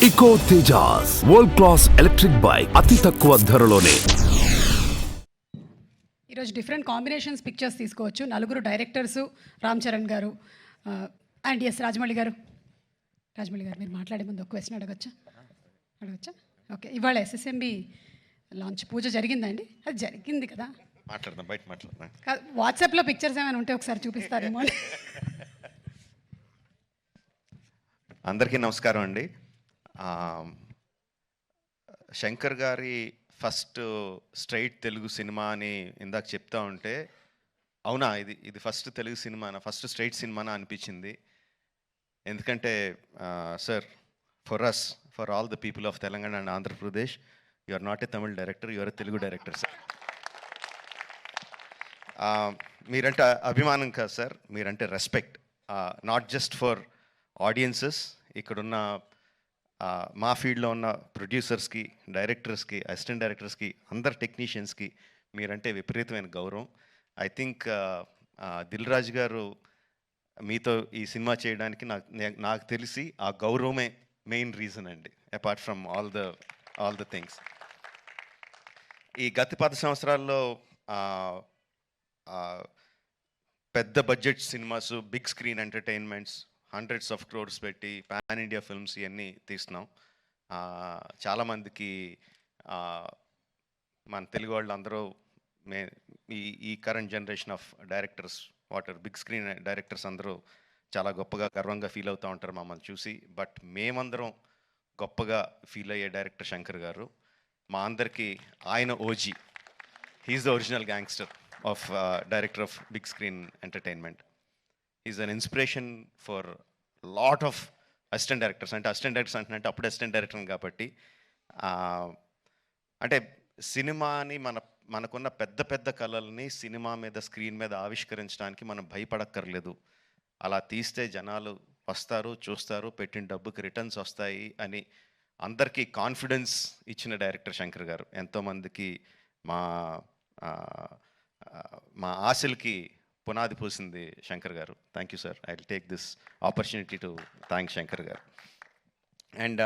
Eco Tejas world class electric bike అతి తక్కువ ధరలోనే. ఈరోజు డిఫరెంట్ కాంబినేషన్స్ పిక్చర్స్ తీసుకోవచ్చు. నలుగురు డైరెక్టర్సు, రామ్ చరణ్ గారు అండ్ ఎస్ రాజమౌళి గారు మీరు మాట్లాడే ముందు ఒక క్వశ్చన్ అడగచ్చా? ఓకే, ఇవాళ ఎస్ఎస్ఎంబి లాంచ్ పూజ జరిగిందండి? అది జరిగింది కదా, మాట్లాడదాం. వాట్సాప్లో పిక్చర్స్ ఏమైనా ఉంటే ఒకసారి చూపిస్తారేమో. అందరికీ నమస్కారం అండి. శంకర్ గారి ఫస్ట్ స్ట్రైట్ తెలుగు సినిమా అని ఇందాక చెప్తా ఉంటే, అవునా ఇది ఫస్ట్ తెలుగు సినిమానా, ఫస్ట్ స్ట్రైట్ సినిమానా అనిపించింది. ఎందుకంటే sir, for all the people of Telangana and Andhra Pradesh, you are not a Tamil director, you are a Telugu director sir. మీరంటే అభిమానం కాదు సార్, మీరంటే respect. Not just for audiences, ఇక్కడున్న మా ఫీల్డ్లో ఉన్న ప్రొడ్యూసర్స్కి, డైరెక్టర్స్కి, అసిస్టెంట్ డైరెక్టర్స్కి, అందరు టెక్నీషియన్స్కి మీరంటే విపరీతమైన గౌరవం. ఐ థింక్ దిల్ రాజు గారు మీతో ఈ సినిమా చేయడానికి నాకు తెలిసి ఆ గౌరవమే మెయిన్ రీజన్ అండి, apart from all the things. ఈ గత 10 సంవత్సరాల్లో పెద్ద budget cinemas, big screen entertainments, hundreds of crores పెట్టి పాన్ ఇండియా ఫిల్మ్స్ ఇవన్నీ తీస్తున్నాం. చాలామందికి మన తెలుగు వాళ్ళు అందరూ ఈ current generation of directors, big screen directors అందరూ చాలా గొప్పగా, గర్వంగా ఫీల్ అవుతూ ఉంటారు మమ్మల్ని చూసి. బట్ మేమందరం గొప్పగా ఫీల్ అయ్యే డైరెక్టర్ శంకర్ గారు. మా అందరికీ ఆయన OG. He's the original gangster of director of big screen entertainment. Is an inspiration for lot of assistant directors. అంటే అసిస్టెంట్ డైరెక్టర్స్ అంటే అప్పుడు అసిస్టెంట్ డైరెక్టర్ కాబట్టి, అంటే సినిమాని మనకున్న పెద్ద కళల్ని సినిమా మీద, స్క్రీన్ మీద ఆవిష్కరించడానికి మనం భయపడక్కర్లేదు. అలా తీస్తే జనాలు వస్తారు, చూస్తారు, పెట్టిన డబ్బుకి రిటర్న్స్ వస్తాయి అని అందరికీ కాన్ఫిడెన్స్ ఇచ్చిన డైరెక్టర్ శంకర్ గారు. ఎంతోమందికి మా ఆశలకి పునాది పోసింది శంకర్ గారు. Thank you sir. I will take this opportunity to thank Shankar గారు. అండ్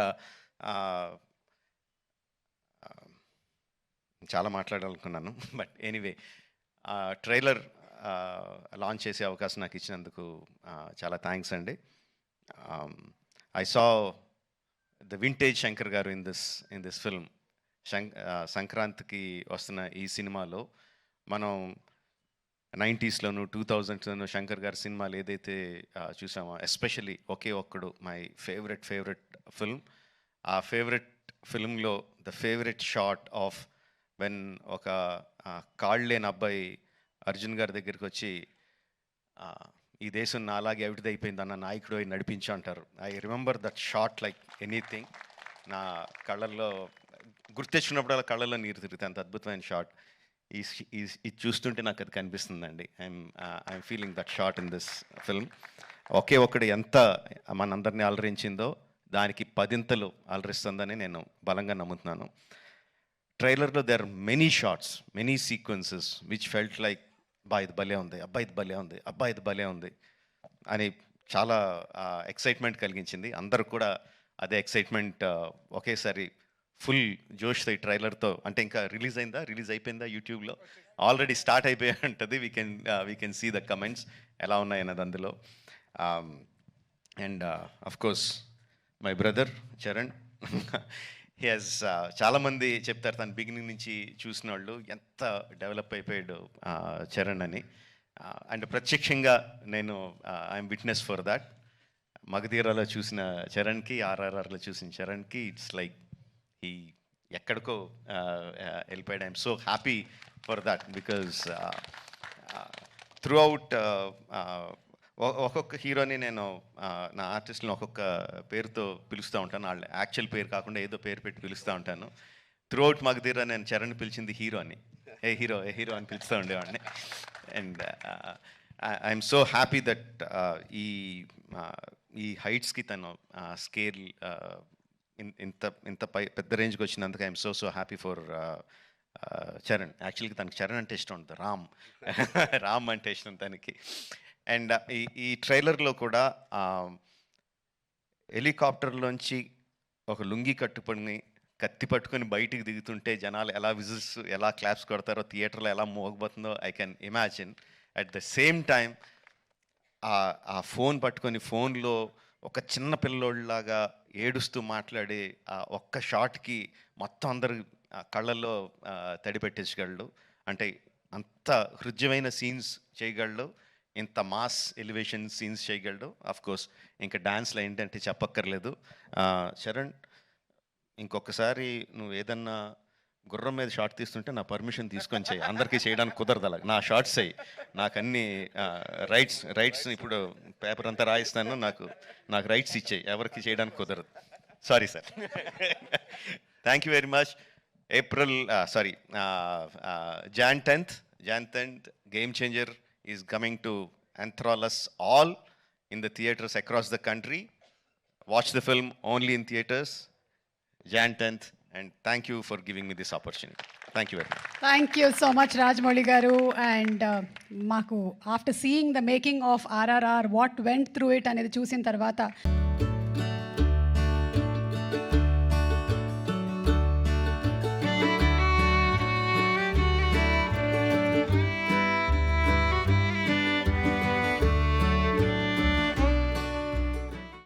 చాలా మాట్లాడాలనుకున్నాను, బట్ ఎనీవే, ట్రైలర్ లాంచ్ చేసే అవకాశం నాకు ఇచ్చినందుకు చాలా థ్యాంక్స్ అండి. I saw the vintage Shankar గారు ఇన్ దిస్ ఫిల్మ్. సంక్రాంతికి వస్తున్న ఈ సినిమాలో మనం 90స్లోను, 2000స్లోను శంకర్ గారి సినిమాలు ఏదైతే చూసామో, especially Oke Okkadu my favourite film. ఆ ఫేవరెట్ ఫిల్మ్లో the favourite shot of when ఒక కాళ్ళు లేని అబ్బాయి అర్జున్ గారి దగ్గరికి వచ్చి, ఈ దేశం నా అలాగే అవిటిది అయిపోయింది అన్న నాయకుడు అయి నడిపించు అంటారు. I remember that shot like anything. నా కళ్ళల్లో గుర్తెచ్చుకున్నప్పుడు కళ్ళల్లో నీరు తిరుగుతాయి, అంత అద్భుతమైన షాట్. ఇది చూస్తుంటే నాకు అది కనిపిస్తుందండి. I'm feeling that shot in this film. Oke Okkadu ఎంత మనందరినీ అలరించిందో దానికి 10 అలరిస్తుందని నేను బలంగా నమ్ముతున్నాను. ట్రైలర్లో there are many shots, many sequences which felt like, ఇది భలే ఉంది, ఇది భలే ఉంది అని చాలా ఎక్సైట్మెంట్ కలిగించింది. అందరూ కూడా అదే ఎక్సైట్మెంట్ ఒకేసారి ఫుల్ జోష్తో ఈ ట్రైలర్తో. అంటే ఇంకా రిలీజ్ అయిపోయిందా యూట్యూబ్లో? ఆల్రెడీ స్టార్ట్ అయిపోయి ఉంటుంది. We can see the comments ఎలా ఉన్నాయన్నది అందులో. And of course my brother Charan, he has, చాలామంది చెప్తారు తను బిగినింగ్ నుంచి చూసిన వాళ్ళు ఎంత డెవలప్ అయిపోయాడు చరణ్ అని. అండ్ ప్రత్యక్షంగా నేను ఐఎమ్ విట్నెస్ ఫర్ దాట్. మగధీరాలో చూసిన చరణ్కి, ఆర్ఆర్ఆర్లో చూసిన చరణ్కి ఇట్స్ లైక్ ఎక్కడికో వెళ్ళిపోయాడు. I'm so happy for that because through out ఒక్కొక్క హీరోని నేను నా ఆర్టిస్ట్ని ఒక్కొక్క పేరుతో పిలుస్తూ ఉంటాను. వాళ్ళ యాక్చువల్ పేరు కాకుండా ఏదో పేరు పెట్టి పిలుస్తూ ఉంటాను. త్రూ అవుట్ మగధీరా నేను చరణ్ పిలిచింది హీరో అని, ఏ హీరో అని పిలుస్తూ ఉండేవాడిని. And I'm so happy that ఈ హైట్స్కి తను స్కేల్ ఇంత పెద్ద రేంజ్కి వచ్చినందుకు I'm so happy for Charan. యాక్చువల్గా తనకి చరణ్ అంటే ఇష్టం ఉంటుంది, రామ్ అంటే ఇష్టం తనకి. అండ్ ఈ ట్రైలర్లో కూడా హెలికాప్టర్లోంచి ఒక లుంగి కట్టుకొని కత్తి పట్టుకొని బయటికి దిగుతుంటే జనాలు ఎలా విజిల్స్ ఎలా క్లాప్స్ కొడతారో థియేటర్లో ఎలా మోగబోతుందో I can imagine. At the same time ఆ ఫోన్ పట్టుకొని ఫోన్లో ఒక చిన్న పిల్లోళ్ళలాగా ఏడుస్తూ మాట్లాడే ఆ ఒక్క షాట్కి మొత్తం అందరు కళ్ళల్లో తడి పెట్టేసగలడు. అంటే అంత హృద్యమైన సీన్స్ చేయగలడు, ఇంత మాస్ ఎలివేషన్ సీన్స్ చేయగలడు. కోర్స్ ఇంకా డాన్స్లో ఏంటంటే చెప్పక్కర్లేదు. చరణ్, ఇంకొకసారి నువ్వు ఏదన్నా గుర్రం మీద షార్ట్ తీస్తుంటే నా పర్మిషన్ తీసుకొని చేయి. అందరికీ చేయడానికి కుదరదు అలా. నా షార్ట్స్ అయ్యి నాకు అన్ని రైట్స్ ఇప్పుడు పేపర్ అంతా రాయిస్తాను, నాకు రైట్స్ ఇచ్చేయి, ఎవరికి చేయడానికి కుదరదు. Sorry sir. Thank you very much. Jan 10th, Game Changer is coming to enthrall us all in the theatres across the country. Watch the film only in theatres, Jan 10th, and thank you for giving me this opportunity. Thank you very much. Thank you so much Rajamouli గారు. And మాకు after seeing the making of RRR what went through it అనేది చూసిన తర్వాత